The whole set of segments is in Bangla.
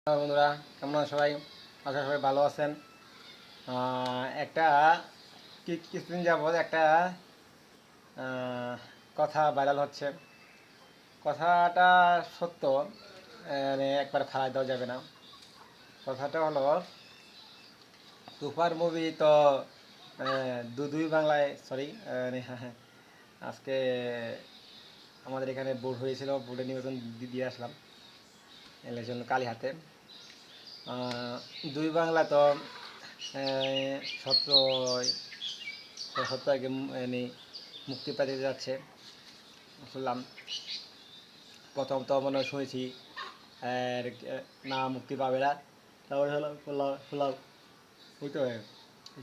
বন্ধুরা, কেমন আছেন সবাই? আশা সবাই ভালো আছেন। একটা কিছুদিন যাবৎ একটা কথা ভাইরাল হচ্ছে। কথাটা সত্য, মানে একবার ফালাই দেওয়া যাবে না। কথাটা হলো, তুফার মুভি তো দুই বাংলায়, সরি, আজকে আমাদের এখানে ভোট হয়েছিল, ভোটের নিবেদন দিয়ে আসলাম ইলেকশন কালীহাতে। দুই বাংলা তো সতেরো সপ্তাহে মুক্তি পেতে যাচ্ছে শুনলাম। প্রথম তো মনে হয় শুনেছি না মুক্তি পাবে না, তারপরে শুনলাম বুঝতে হবে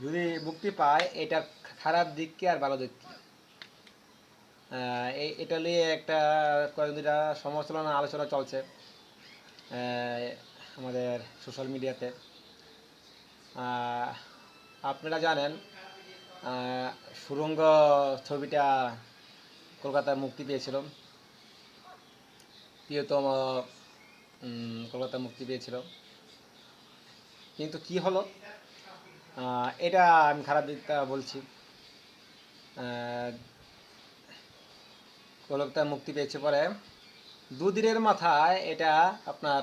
যদি মুক্তি পায় এটা খারাপ দিক কি আর ভালো দিক কি। এটা নিয়ে একটা কয়েকদিনটা সমালোচনা আলোচনা চলছে আমাদের সোশ্যাল মিডিয়াতে। আপনারা জানেন সুড়ঙ্গ ছবিটা কলকাতায় মুক্তি পেয়েছিল, প্রিয়তম কলকাতায় মুক্তি পেয়েছিল, কিন্তু কি হলো, এটা আমি খারাপ দিকটা বলছি। কলকাতায় মুক্তি পেয়েছে পরে দুদিনের মাথায় এটা আপনার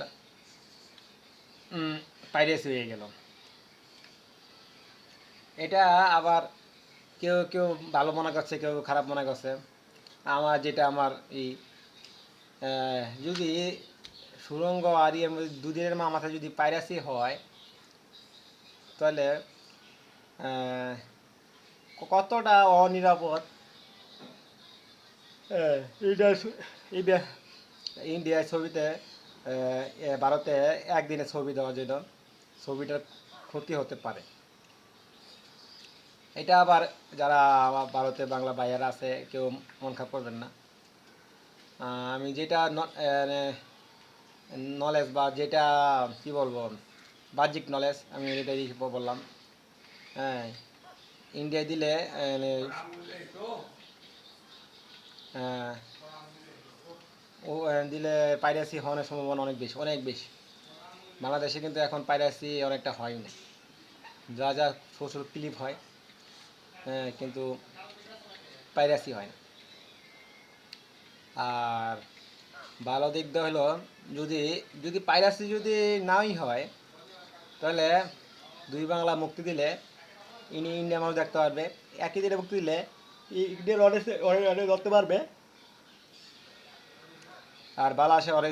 পাইরেসি হয়ে গেল। এটা আবার কেউ কেউ ভালো মনে করছে, কেউ খারাপ মনে করছে। আমার যদি সুরঙ্গ আর দুদিনের মাথায় যদি পাইরেসি হয়, তাহলে কতটা অনিরাপদ ইন্ডিয়ার ছবিতে, ভারতে একদিনে ছবি দেওয়ার জন্য ছবিটার ক্ষতি হতে পারে। এটা আবার যারা ভারতে বাংলা ভাইয়ারা আছে কেউ মন খারাপ করবেন না। আমি যেটা নলেজ বা যেটা কি বলবো বাহ্যিক নলেজ আমি এটাই বললাম। হ্যাঁ, ইন্ডিয়া দিলে ও দিলে পাইরেসি হওয়ার সম্ভাবনা অনেক বেশি, অনেক বেশি। বাংলাদেশে কিন্তু এখন পাইরেসি অনেকটা হয় না, যা যা প্রচুর ক্লিপ হয়, কিন্তু পাইরেসি হয় না। আর ভালো দিকটা হলো, যদি যদি পাইরেসি যদি নাই হয়, তাহলে দুই বাংলা মুক্তি দিলে ইন্ডিয়া মানুষ দেখতে পারবে। একই দিনে মুক্তি দিলে ইন্ডিয়ার অনেক ধরতে পারবে, আর বাংলাদেশে অনেক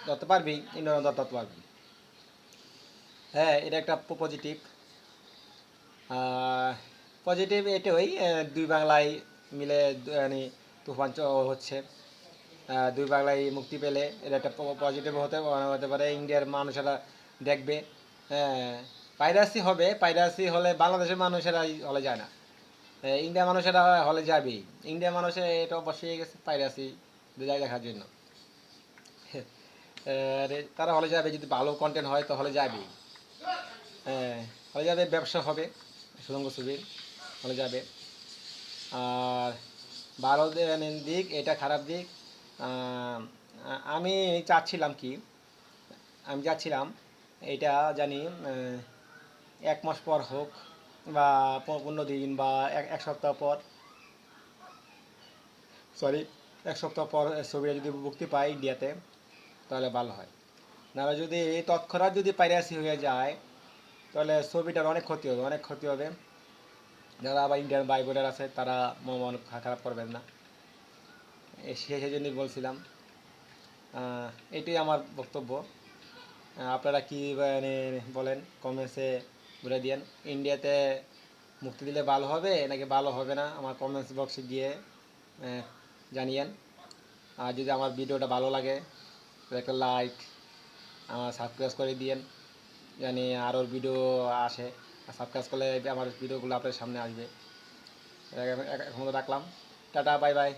ধরতে পারবি, ইন্ডিয়ান ধরতে পারবি। হ্যাঁ, এটা একটা পজিটিভ। পজিটিভ এটাই, দুই বাংলায় মিলে মানে তুফান হচ্ছে। দুই বাংলায় মুক্তি পেলে এটা একটা পজিটিভ হতে পারে। ইন্ডিয়ার মানুষেরা দেখবে। হ্যাঁ, পাইরাসি হবে, পাইরাসি হলে বাংলাদেশের মানুষেরা হলে যায় না, ইন্ডিয়া মানুষেরা হলে যাবেই। ইন্ডিয়া মানুষের এটা অবশ্যই গেছে পাইরাসি দেখার জন্য। তারা হলে যাবে, যদি ভালো কন্টেন্ট হয় তো হলে যাবেই। হ্যাঁ, হলে যাবে, ব্যবসা হবে, সুরঙ্গ ছবির হলে যাবে। আর ভালো দিক, এটা খারাপ দিক। আমি চাচ্ছিলাম কি, আমি যাচ্ছিলাম এটা জানি 1 মাস পর হোক বা 15 দিন বা এক সপ্তাহ পর, সরি, 1 সপ্তাহ পর ছবিটা যদি মুক্তি পায় ইন্ডিয়াতে, তাহলে ভালো হয়। নাহলে যদি তৎক্ষণাৎ যদি পাইরেসি হয়ে যায়, তাহলে ছবিটার অনেক ক্ষতি হবে, অনেক ক্ষতি হবে। যারা আবার ইন্ডিয়ান ভাই বোনের আছে তারা মন খারাপ করবেন না, সেই জন্যই বলছিলাম। এটাই আমার বক্তব্য। আপনারা কি মানে বলেন, কমেন্টসে বলে দিয়েন। ইন্ডিয়াতে মুক্তি দিলে ভালো হবে নাকি ভালো হবে না, আমার কমেন্টস বক্সে গিয়ে জানিয়েন। আর যদি আমার ভিডিওটা ভালো লাগে তো একটা লাইক, আমার সাবস্ক্রাইব করে দিয়েন, জানি আরও ভিডিও আসে। আর সাবস্ক্রাইব করলে আমার ভিডিওগুলো আপনার সামনে আসবে। এখন রাখলাম, টাটা, বাই বাই।